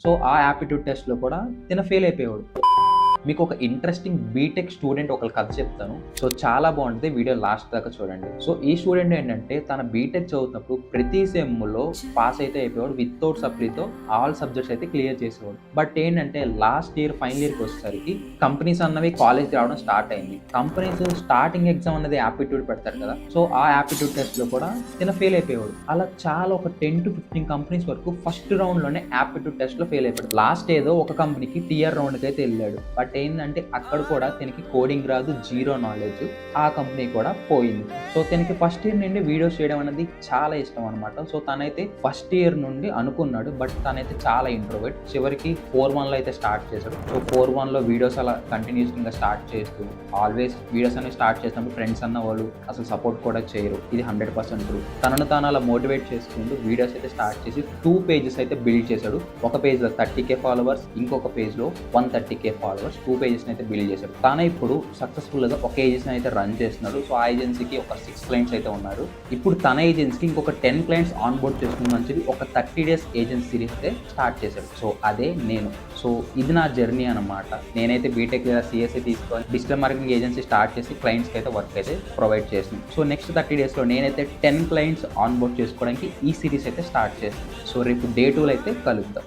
So ఆ aptitude టెస్ట్‌లో కూడా తిన ఫెయిల్ అయిపోయేవాడు. మీకు ఒక ఇంట్రెస్టింగ్ బీటెక్ స్టూడెంట్ ఒకళ్ళ కథ చెప్తాను. సో చాలా బాగుంటుంది. వీడియో లాస్ట్ దాకా చూడండి. సో ఈ స్టూడెంట్ ఏంటంటే తన బీటెక్ చదువుతున్నప్పుడు ప్రతి సెమ్‌లో పాస్ అయితే అయిపోయేవాడు. వితౌట్ సప్లీతో ఆల్ సబ్జెక్ట్స్ అయితే క్లియర్ చేసేవాడు. బట్ ఏంటంటే లాస్ట్ ఇయర్ ఫైనల్ ఇయర్‌కి వచ్చేసరికి కంపెనీస్ అన్నవి కాలేజ్‌కి రావడం స్టార్ట్ అయింది. కంపెనీస్ స్టార్టింగ్ ఎగ్జామ్ అనేది యాప్టిట్యూడ్ పెడతారు కదా! సో ఆ యాప్టిట్యూడ్ టెస్ట్‌లో కూడా తిన ఫెయిల్ అయిపోయేవాడు. అలా చాలా ఒక 10-15 కంపెనీస్ వరకు ఫస్ట్ రౌండ్‌లోనే యాప్టిట్యూడ్ టెస్ట్‌లో ఫెయిల్ అయిపోయాడు. లాస్ట్ ఏదో ఒక కంపెనీకి టీఆర్ రౌండ్‌కి అయితే ఎళ్ళాడు. బట్ ఏందంటే అక్కడ కూడా తనకి కోడింగ్ రాదు, జీరో నాలెడ్జ్. ఆ కంపెనీ కూడా పోయింది. సో తనకి ఫస్ట్ ఇయర్ నుండి వీడియోస్ చేయడం అనేది చాలా ఇష్టం అనమాట. సో తనైతే ఫస్ట్ ఇయర్ నుండి అనుకున్నాడు. బట్ తనైతే చాలా ఇంట్రోవర్ట్. చివరికి 4-1లో అయితే స్టార్ట్ చేశాడు. సో 4-1లో వీడియోస్ అలా కంటిన్యూస్‌గా స్టార్ట్ చేస్తూ ఆల్వేస్ వీడియోస్ అనేవి స్టార్ట్ చేసినప్పుడు ఫ్రెండ్స్ అన్న వాళ్ళు అసలు సపోర్ట్ కూడా చేయరు. ఇది 100% ట్రూ. తనను తాను అలా మోటివేట్ చేసుకుంటూ వీడియోస్ అయితే స్టార్ట్ చేసి 2 పేజెస్ అయితే బిల్డ్ చేశాడు. ఒక పేజ్‌లో 30K ఫాలోవర్స్, ఇంకొక పేజ్‌లో 130K ఫాలోవర్స్. 2 పేజెస్‌ని అయితే బిల్డ్ చేశాడు. తానే ఇప్పుడు సక్సెస్‌ఫుల్‌గా ఒక ఏజెన్సీని అయితే రన్ చేస్తున్నాడు. సో ఆ ఏజెన్సీకి ఒక 6 క్లయింట్స్ అయితే ఉన్నారు. ఇప్పుడు తన ఏజెన్సీకి ఇంకొక 10 క్లయింట్స్ ఆన్ బోర్డ్ చేసుకుందామని చెప్పి ఒక 30 డేస్ ఏజెన్సీ సిరీస్ అయితే స్టార్ట్ చేశాడు. సో అదే నేను. సో ఇది నా జర్నీ అనమాట. నేనైతే బీటెక్ లేదా సీఎస్ఈ తీసుకొని డిజిటల్ మార్కెటింగ్ ఏజెన్సీ స్టార్ట్ చేసి క్లయింట్స్‌కి అయితే వర్క్ అయితే ప్రొవైడ్ చేస్తున్నాను. సో నెక్స్ట్ 30 డేస్‌లో నేనైతే 10 క్లయింట్స్ ఆన్ బోర్డ్ చేసుకోవడానికి ఈ సిరీస్ అయితే స్టార్ట్ చేస్తాను. సో రేపు డే 2లో అయితే కలుద్దాం.